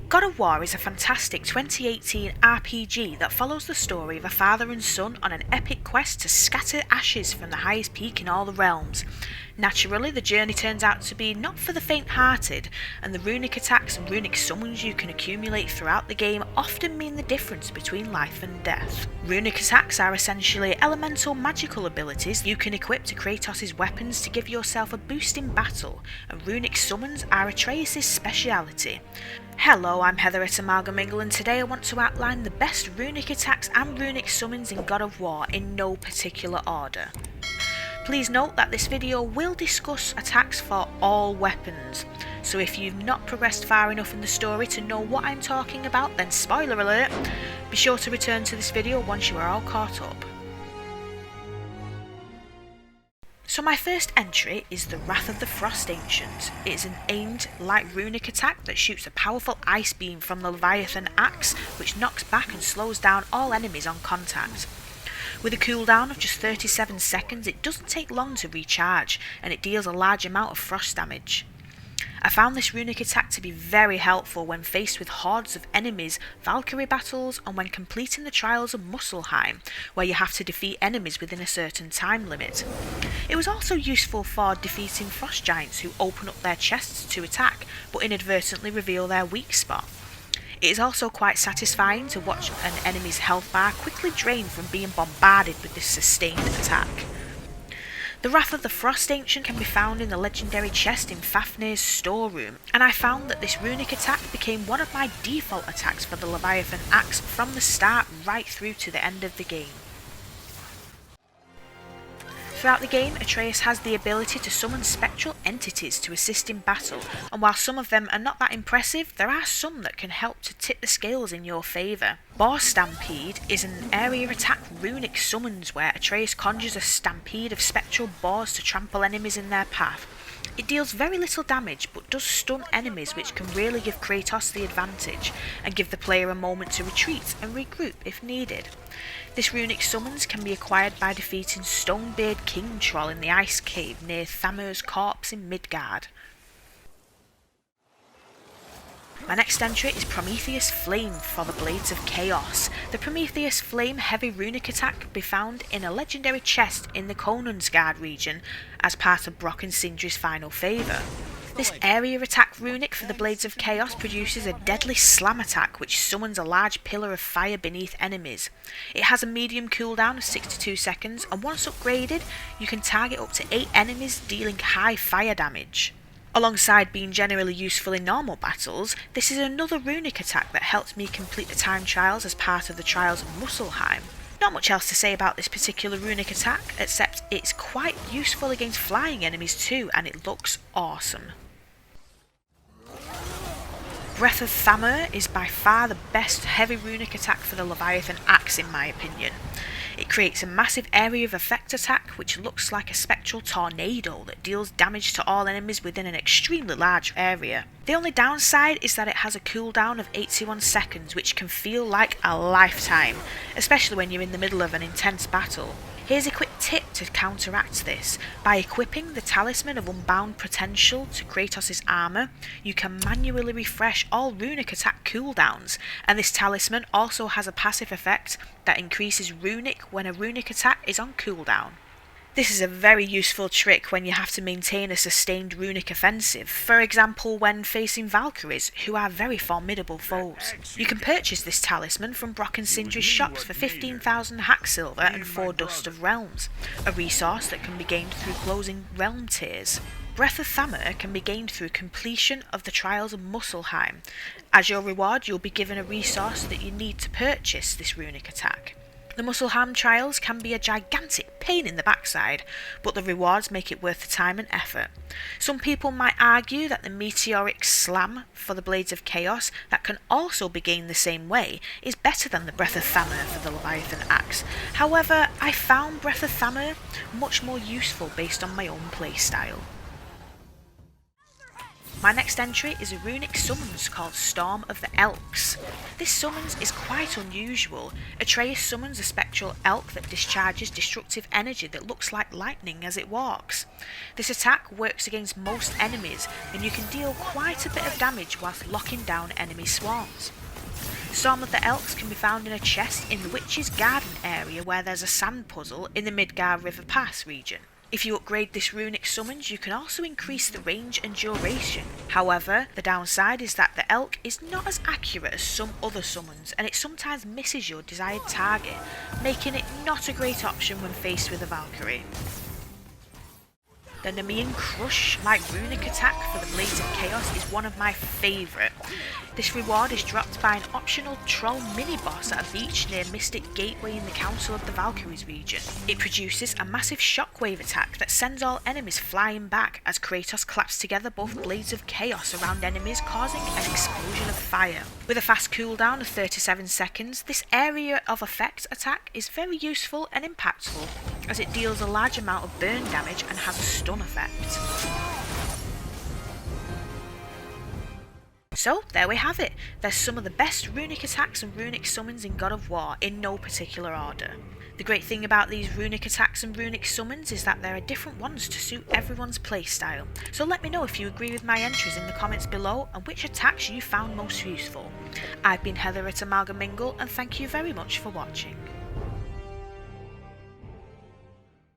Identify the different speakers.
Speaker 1: God of War is a fantastic 2018 RPG that follows the story of a father and son on an epic quest to scatter ashes from the highest peak in all the realms. Naturally, the journey turns out to be not for the faint-hearted, and the runic attacks and runic summons you can accumulate throughout the game often mean the difference between life and death. Runic attacks are essentially elemental magical abilities you can equip to Kratos' weapons to give yourself a boost in battle, and runic summons are Atreus' speciality. Hello, I'm Heather at Amalgamingle, and today I want to outline the best runic attacks and runic summons in God of War in no particular order. Please note that this video will discuss attacks for all weapons, so if you've not progressed far enough in the story to know what I'm talking about, then spoiler alert, be sure to return to this video once you are all caught up. So my first entry is the Wrath of the Frost Ancient. It is an aimed light runic attack that shoots a powerful ice beam from the Leviathan axe, which knocks back and slows down all enemies on contact. With a cooldown of just 37 seconds, it doesn't take long to recharge, and it deals a large amount of frost damage. I found this runic attack to be very helpful when faced with hordes of enemies, Valkyrie battles, and when completing the Trials of Muspelheim, where you have to defeat enemies within a certain time limit. It was also useful for defeating frost giants who open up their chests to attack, but inadvertently reveal their weak spot. It is also quite satisfying to watch an enemy's health bar quickly drain from being bombarded with this sustained attack. The Wrath of the Frost Ancient can be found in the legendary chest in Fafnir's storeroom, and I found that this runic attack became one of my default attacks for the Leviathan axe from the start right through to the end of the game. Throughout the game, Atreus has the ability to summon spectral entities to assist in battle, and while some of them are not that impressive, there are some that can help to tip the scales in your favour. Boar Stampede is an area attack runic summons where Atreus conjures a stampede of spectral boars to trample enemies in their path. It deals very little damage but does stun enemies, which can really give Kratos the advantage and give the player a moment to retreat and regroup if needed. This runic summons can be acquired by defeating Stonebeard King Troll in the ice cave near Thamur's corpse in Midgard. My next entry is Prometheus Flame for the Blades of Chaos. The Prometheus Flame heavy runic attack can be found in a legendary chest in the Konungsgard region as part of Brock and Sindri's final favour. This area attack runic for the Blades of Chaos produces a deadly slam attack which summons a large pillar of fire beneath enemies. It has a medium cooldown of 62 seconds, and once upgraded you can target up to 8 enemies, dealing high fire damage. Alongside being generally useful in normal battles, this is another runic attack that helped me complete the time trials as part of the Trials of Muspelheim. Not much else to say about this particular runic attack, except it's quite useful against flying enemies too, and it looks awesome. Breath of Thamur is by far the best heavy runic attack for the Leviathan axe in my opinion. It creates a massive area of effect attack which looks like a spectral tornado that deals damage to all enemies within an extremely large area. The only downside is that it has a cooldown of 81 seconds, which can feel like a lifetime, especially when you're in the middle of an intense battle. Here's a quick tip to counteract this. By equipping the Talisman of Unbound Potential to Kratos' armour, you can manually refresh all runic attack cooldowns, and this talisman also has a passive effect that increases runic when a runic attack is on cooldown. This is a very useful trick when you have to maintain a sustained runic offensive, for example when facing Valkyries, who are very formidable foes. You can purchase this talisman from Brock and Sindri's shops for 15,000 hack silver and 4 dust of realms, a resource that can be gained through closing realm tiers. Breath of Thamur can be gained through completion of the Trials of Muspelheim. As your reward, you'll be given a resource that you need to purchase this runic attack. The Muspelheim trials can be a gigantic pain in the backside, but the rewards make it worth the time and effort. Some people might argue that the meteoric slam for the Blades of Chaos, that can also be gained the same way, is better than the Breath of Thamur for the Leviathan axe. However, I found Breath of Thamur much more useful based on my own playstyle. My next entry is a runic summons called Storm of the Elks. This summons is quite unusual. Atreus summons a spectral elk that discharges destructive energy that looks like lightning as it walks. This attack works against most enemies, and you can deal quite a bit of damage whilst locking down enemy swarms. Storm of the Elks can be found in a chest in the Witch's Garden area where there's a sand puzzle in the Midgard River Pass region. If you upgrade this runic summons, you can also increase the range and duration. However, the downside is that the elk is not as accurate as some other summons, and it sometimes misses your desired target, making it not a great option when faced with a Valkyrie. The Nemean Crush, like runic attack for the Blades of Chaos, is one of my favourite. This reward is dropped by an optional troll mini-boss at a beach near Mystic Gateway in the Council of the Valkyries region. It produces a massive shockwave attack that sends all enemies flying back as Kratos claps together both Blades of Chaos around enemies, causing an explosion of fire. With a fast cooldown of 37 seconds, this area of effect attack is very useful and impactful, as it deals a large amount of burn damage and has a stun effect. So there we have it. There's some of the best runic attacks and runic summons in God of War in no particular order. The great thing about these runic attacks and runic summons is that there are different ones to suit everyone's playstyle. So let me know if you agree with my entries in the comments below and which attacks you found most useful. I've been Heather at Amalgamingle, and thank you very much for watching.